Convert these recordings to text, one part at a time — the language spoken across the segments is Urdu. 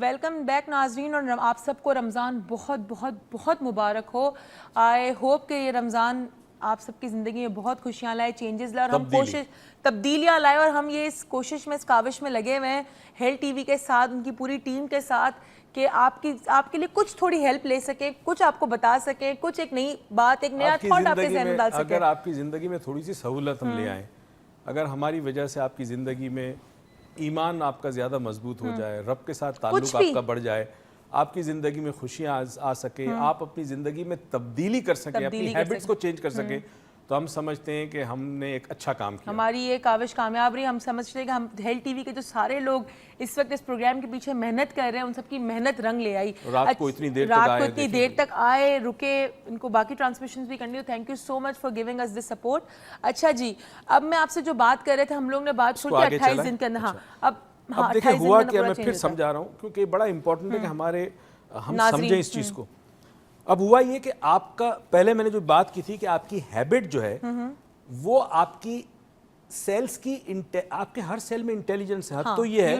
ویلکم بیک ناظرین، اور آپ سب کو رمضان بہت بہت بہت مبارک ہو. آئی ہوپ کہ یہ رمضان آپ سب کی زندگی میں بہت خوشیاں لائے، چینجز لائے، اور ہم تبدیلیاں لائے، اور ہم یہ اس کوشش میں، اس کاوش میں لگے ہوئے ہیں ہیلتھ ٹی وی کے ساتھ، ان کی پوری ٹیم کے ساتھ، کہ آپ کے لیے کچھ تھوڑی ہیلپ لے سکیں، کچھ آپ کو بتا سکیں، کچھ ایک نئی بات، ایک نیا تھاٹ آپ کے ذہن میں ڈال سکیں. اگر آپ کی زندگی میں تھوڑی سی سہولت ہم لے آئیں، اگر ہماری وجہ سے آپ کی زندگی میں ایمان آپ کا زیادہ مضبوط ہو جائے، رب کے ساتھ تعلق آپ کا بڑھ جائے، آپ کی زندگی میں خوشیاں آ سکے، آپ اپنی زندگی میں تبدیلی کر سکیں، اپنی ہیبٹس کو چینج کر سکیں، تو ہم سمجھتے ہیں کہ ہم نے ایک اچھا کام کیا. ہماری یہ کاوش کامیاب رہی. ہم سمجھتے ہیں کہ ہم ہیلتھ ٹی وی کے جو سارے لوگ اس وقت اس پروگرام کے پیچھے محنت کر رہے ہیں، ان سب کی محنت رنگ لے آئی. رات کو اتنی دیر تک آئے، رکے، ان کو باقی ٹرانسمیشنز بھی کرنی ہو. Thank you so much for giving us this support. اچھا جی، اب میں آپ سے جو بات کر رہے تھے، ہم لوگ نے بات چھوڑ کے 28 دن کے اندر. اب دیکھیں ہوا کیا، میں پھر سمجھا رہا ہوں کیونکہ بڑا امپورٹنٹ ہے کہ ہم سمجھیں اس چیز کو. اب ہوا یہ کہ آپ کا، پہلے میں نے جو بات کی تھی کہ آپ کی ہیبٹ جو ہے وہ آپ کی سیلز کی، آپ کے ہر سیل میں انٹیلیجنس ہے. حد تو یہ ہے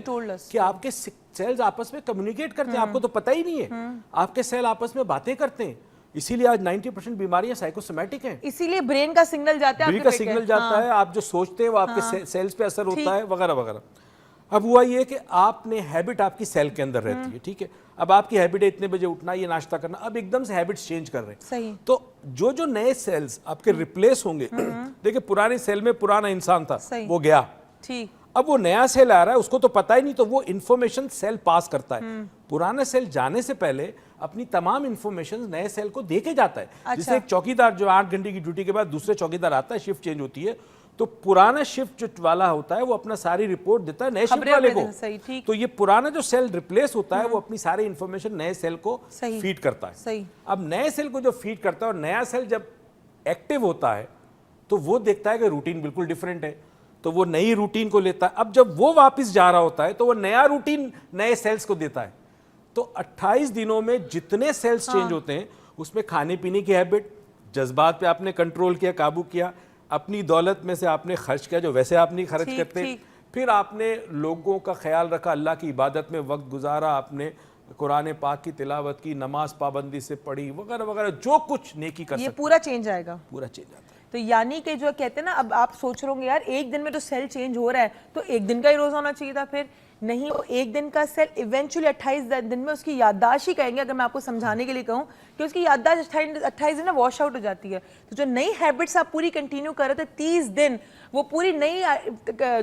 کہ آپ کے سیلز آپس میں کمیونیکیٹ کرتے ہیں، آپ کو تو پتہ ہی نہیں ہے. آپ کے سیل آپس میں باتیں کرتے ہیں، اسی لیے آج 90% بیماریاں سائیکوسومیٹک ہیں. اسی لیے برین کا سگنل جاتا ہے، برین کا سگنل جاتا ہے، آپ جو سوچتے ہیں وہ آپ کے سیلز پہ اثر ہوتا ہے، وغیرہ وغیرہ. اب ہوا یہ کہ آپ نے ہیبٹ آپ کی سیل کے اندر رہتی ہے، ٹھیک ہے. اب آپ کی ہیبٹ ہے اتنے بجے اٹھنا، یہ ناشتہ کرنا، اب ایک دم سے ہیبٹس چینج کر رہے ہیں. صحیح. تو جو نئے سیلز آپ کے ریپلیس ہوں گے، دیکھیں پرانے سیل میں پرانا انسان تھا، وہ گیا. ٹھیک. اب وہ نیا سیل آ رہا ہے، اس کو تو پتہ ہی نہیں، تو وہ انفارمیشن سیل پاس کرتا ہے. پرانا سیل جانے سے پہلے اپنی تمام انفارمیشن نئے سیل کو دے کے جاتا ہے. جیسے ایک چوکیدار جو 8 گھنٹے کی ڈیوٹی کے بعد دوسرے چوکیدار آتا ہے، شفٹ چینج ہوتی ہے، تو پرانا شفٹ جو والا ہوتا ہے وہ اپنا ساری رپورٹ دیتا ہے نئے شفٹ والے کو. تو یہ پرانا جو سیل ریپلیس ہوتا ہے وہ اپنی ساری انفارمیشن نئے سیل کو فیڈ کرتا ہے. اب نئے سیل کو جو فیڈ کرتا ہے، اور نیا سیل جب ایکٹیو ہوتا ہے تو وہ دیکھتا ہے کہ روٹین بالکل ڈیفرنٹ ہے، تو وہ نئی روٹین کو لیتا ہے. اب جب وہ واپس جا رہا ہوتا ہے تو وہ نیا روٹین نئے سیلز کو دیتا ہے. تو 28 دنوں میں جتنے سیلز چینج ہوتے ہیں، اس میں کھانے پینے کی ہیبٹ، جذبات پہ آپ نے کنٹرول کیا، قابو کیا، اپنی دولت میں سے آپ نے خرچ کیا جو ویسے آپ نہیں خرچ کرتے، پھر آپ نے لوگوں کا خیال رکھا، اللہ کی عبادت میں وقت گزارا، آپ نے قرآن پاک کی تلاوت کی، نماز پابندی سے پڑھی، وغیرہ وغیرہ، جو کچھ نیکی کر سکتے، یہ پورا چینج آئے گا، پورا چینج آتا ہے. تو یعنی کہ جو کہتے ہیں نا، اب آپ سوچ رہے ہوں گے یار ایک دن میں تو سیل چینج ہو رہا ہے، تو ایک دن کا ہی روزہ ہونا چاہیے تھا. پھر نہیں، وہ ایک دن کا سیل ایونچولی 28 دن میں اس کی یادداشت ہی کہیں گے، اگر میں آپ کو سمجھانے کے لیے کہوں کہ اس کی یادداشت 28 دن میں واش آؤٹ ہو جاتی ہے. تو جو نئی ہیبٹس آپ پوری کنٹینیو کر رہے تھے 30 دن، وہ پوری نئی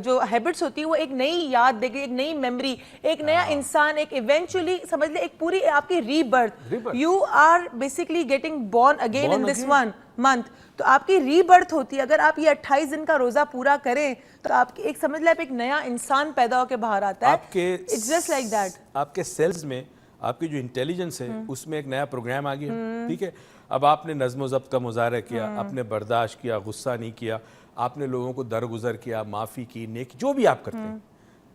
جو ہیبٹس ہوتی ہیں وہ ایک نئی یاد دے گی، ایک نئی میموری، ایک نیا انسان، ایک ایونچولی سمجھ لیں ایک پوری آپ کی rebirth. You are basically getting born again in this one month. تو آپ کی ری برتھ ہوتی ہے. اگر آپ یہ 28 دن کا روزہ پورا کریں تو آپ کی ایک سمجھ لیں آپ ایک نیا انسان پیدا ہو کے باہر آتا ہے. It's just like that. آپ کے سیلز میں آپ کی جو انٹیلیجنس ہے اس میں ایک نیا پروگرام آ گیا، ٹھیک ہے. اب آپ نے نظم و ضبط کا مظاہرہ کیا، آپ نے برداشت کیا، غصہ نہیں کیا، آپ نے لوگوں کو درگزر کیا، معافی کی، نیکی، جو بھی آپ کرتے ہیں.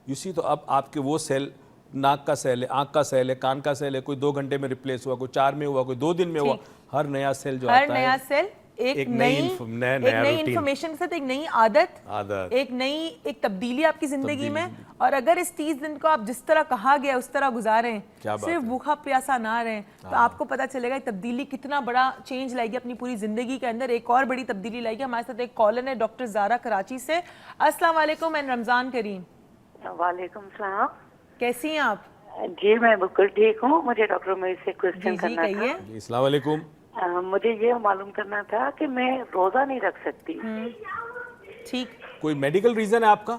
یو سی، تو اب آپ کے وہ سیل، ناک کا سیل ہے، آنکھ کا سیل ہے، کان کا سیل ہے، کوئی 2 گھنٹے میں ریپلیس ہوا، کوئی 4 میں ہوا، کوئی 2 دن میں ہوا. ہر نیا سیل جو آتا ہے، ہر نیا سیل ایک نئی انفارمیشن کے ساتھ، ایک نئی عادت، ایک نئی تبدیلی آپ کی زندگی میں. اور اگر اس 30 دن کو آپ جس طرح کہا گیا اس طرح گزاریں، صرف بھوکا پیاسا نہ رہیں، تو آپ کو پتا چلے گا تبدیلی کتنا بڑا چینج لائے گی اپنی پوری زندگی کے اندر. ایک اور بڑی تبدیلی لائے گی. ہمارے ساتھ ایک کالر ہے ڈاکٹر زارا کراچی سے. السلام علیکم اینڈ رمضان کریم. وعلیکم السلام. کیسی ہیں آپ؟ جی میں بالکل ٹھیک ہوں. مجھے ڈاکٹر میری سے کوشچن کرنا تھا. السلام علیکم. مجھے یہ معلوم کرنا تھا کہ میں روزہ نہیں رکھ سکتی. ٹھیک. کوئی میڈیکل ریزن ہے آپ کا؟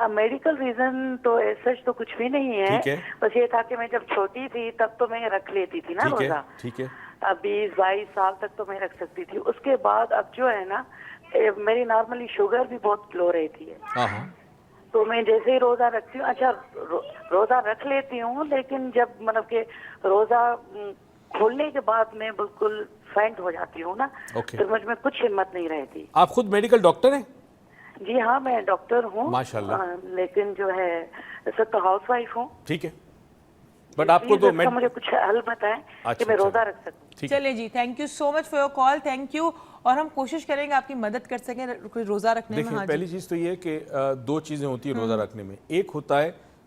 میڈیکل ریزن تو سچ تو کچھ بھی نہیں ہے. بس یہ تھا کہ میں جب چھوٹی تھی تب تو میں رکھ لیتی تھی نا روزہ. ٹھیک ہے. 20-22 سال تک تو میں رکھ سکتی تھی. اس کے بعد اب جو ہے نا، میری نارملی شوگر بھی بہت لو رہتی ہے. تو میں جیسے ہی روزہ رکھتی ہوں، اچھا روزہ رکھ لیتی ہوں، لیکن جب مطلب کہ روزہ کھولنے کے بعد میں بالکل فینٹ ہو جاتی ہوں نا، پھر مجھ میں کچھ ہمت نہیں رہتی. آپ خود میڈیکل ڈاکٹر ہیں؟ جی ہاں، میں ڈاکٹر ہوں ماشاءاللہ، لیکن جو ہے سب تو ہاؤس وائف ہوں. ٹھیک ہے، بٹ آپ کو تو مجھے کچھ حل بتائیں کہ میں روزہ رکھ سکوں. چلے جی، thank you so much for your call. Thank you. اور ہم کوشش کریں گے آپ کی مدد کر سکیں روزہ رکھنے میں. دیکھیں، پہلی چیز تو یہ کہ 2 چیزیں ہوتی ہیں روزہ رکھنے میں. ایک ہوتا ہے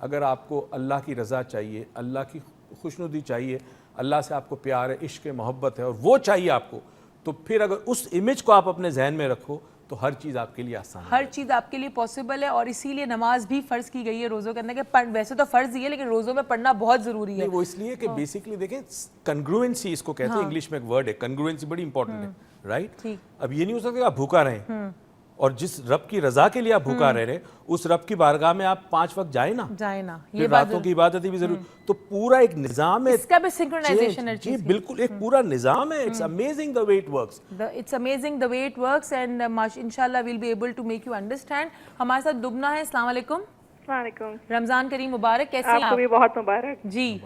اگر آپ کو اللہ کی رضا چاہیے, اللہ کی خوشنودی چاہیے, اللہ سے آپ کو پیار ہے, عشق محبت ہے اور وہ چاہیے آپ کو, تو پھر اگر اس امیج کو آپ اپنے ذہن میں رکھو تو ہر چیز آپ کے لیے آسان ہے, ہر چیز آپ کے لیے پاسبل ہے. اور اسی لیے نماز بھی فرض کی گئی ہے روزوں کے اندر, کہ ویسے تو فرض ہی ہے لیکن روزوں میں پڑھنا بہت ضروری ہے. وہ اس لیے کہ بیسکلی دیکھیں کنگروئنسی اس کو کہتے ہیں, انگلش میں ایک ورڈ ہے کنگروئنسی, بڑی امپورٹنٹ ہے, رائٹ. اب یہ نہیں ہو سکتا کہ آپ بھوکا رہیں اور جس رب کی رضا کے لیے آپ بھوکا رہ رہے اس رب کی بارگاہ میں آپ 5 وقت جائیں نا, یہ راتوں کی عبادت بھی ضروری. تو پورا ایک نظام ہے, اس کا بھی سنکرونائزیشن ہے. جی بالکل, ایک پورا نظام ہے. It's amazing the way it works. It's amazing the way it works and inshallah we'll be able to make you understand. ہمارے ساتھ دبنا ہے. السلام علیکم. السلام علیکم. رمضان کریم مبارک. کیسے ہیں آپ کو بھی بہت مبارک. جی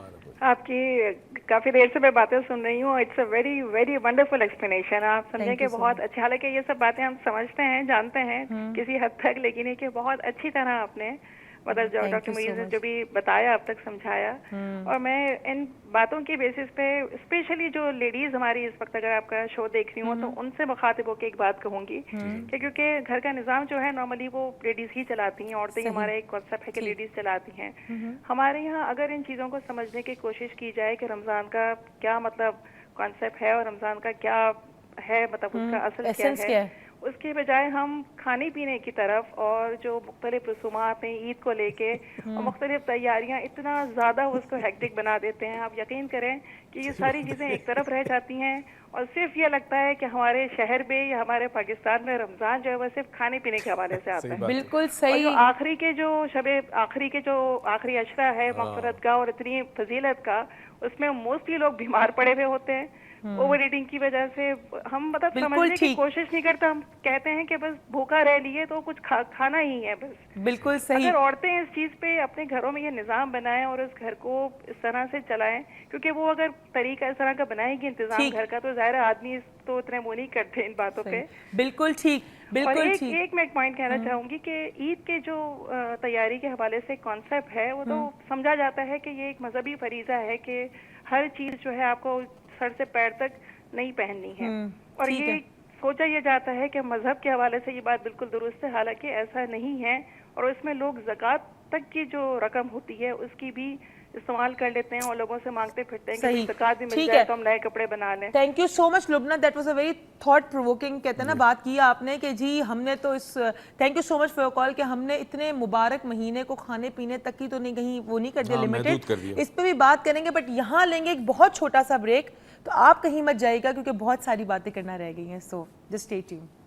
آپ کی کافی دیر سے میں باتیں سن رہی ہوں. It's a very very wonderful explanation. آپ سمجھیں کہ بہت اچھا, حالانکہ یہ سب باتیں ہم سمجھتے ہیں, جانتے ہیں کسی حد تک, لیکن یہ کہ بہت اچھی طرح آپ نے مطلب جو ڈاکٹر معیز نے جو بھی بتایا اب تک سمجھایا. اور میں ان باتوں کی بیسس پہ اسپیشلی جو لیڈیز ہماری اس وقت اگر آپ کا شو دیکھ رہی ہوں تو ان سے مخاطب ہو کے ایک بات کہوں گی کہ کیونکہ گھر کا نظام جو ہے نارملی وہ لیڈیز ہی چلاتی ہیں, عورتیں ہمارا ایک کانسیپٹ ہے کہ لیڈیز چلاتی ہیں. ہمارے یہاں اگر ان چیزوں کو سمجھنے کی کوشش کی جائے کہ رمضان کا کیا مطلب کانسیپٹ ہے اور رمضان کا کیا ہے, مطلب اس کا اصل کیا ہے, اس کے بجائے ہم کھانے پینے کی طرف اور جو مختلف رسومات ہیں عید کو لے کے اور مختلف تیاریاں اتنا زیادہ اس کو ہیکٹک بنا دیتے ہیں. آپ یقین کریں کہ یہ ساری چیزیں ایک طرف رہ جاتی ہیں اور صرف یہ لگتا ہے کہ ہمارے شہر میں یا ہمارے پاکستان میں رمضان جو ہے وہ صرف کھانے پینے کے حوالے سے آتا ہے. بالکل صحیح. اور آخری کے جو آخری عشرہ ہے مغفرت کا اور اتنی فضیلت کا, اس میں موسٹلی لوگ بیمار پڑے ہوئے ہوتے ہیں اوور ایٹنگ کی وجہ سے. ہم مطلب سمجھنے کی کوشش نہیں کرتے, ہم کہتے ہیں کہ بس بھوکا رہ لیے تو کچھ کھانا ہی ہے بس. بالکل صحیح. اگر عورتیں اس چیز پہ اپنے گھروں میں یہ نظام بنائیں اور اس گھر کو اس طرح سے چلائیں, کیونکہ وہ اگر طریقہ اس طرح کا بنائیں گی انتظام گھر کا, تو ظاہر آدمی تو اتنے وہ نہیں کرتے ان باتوں پہ. بالکل ٹھیک, بالکل ٹھیک. ایک میں ایک پوائنٹ کہنا چاہوں گی کہ عید کے جو تیاری کے حوالے سے کانسیپٹ ہے وہ تو سمجھا جاتا ہے کہ یہ ایک مذہبی فریضہ ہے کہ ہر چیز جو ہے آپ کو سر سے پیر تک نہیں پہننی ہے. اور یہ سوچا یہ جاتا ہے کہ مذہب کے حوالے سے یہ بات بالکل درست ہے, حالانکہ ایسا نہیں ہے. اور اس میں لوگ زکوٰۃ تک کی جو رقم ہوتی ہے اس کی بھی استعمال کر لیتے ہیں اور لوگوں سے مانگتے پھرتے ہیں کہ زکوٰۃ بھی مل جائے تو ہم نئے کپڑے بنا لیں. Thank you so much Lubna, that was a very thought provoking کہتے ہیں نا بات کی آپ نے کہ جی ہم نے تو اس, thank you so much for your call, کہ ہم نے اتنے مبارک مہینے کو کھانے پینے تک کی تو نہیں کہیں وہ نہیں کر دیا لمیٹڈ, اس پہ بھی بات کریں گے. بٹ یہاں لیں گے ایک بہت چھوٹا سا بریک, تو آپ کہیں مت جائے گا کیونکہ بہت ساری باتیں کرنا رہ گئی ہیں. So just stay tuned.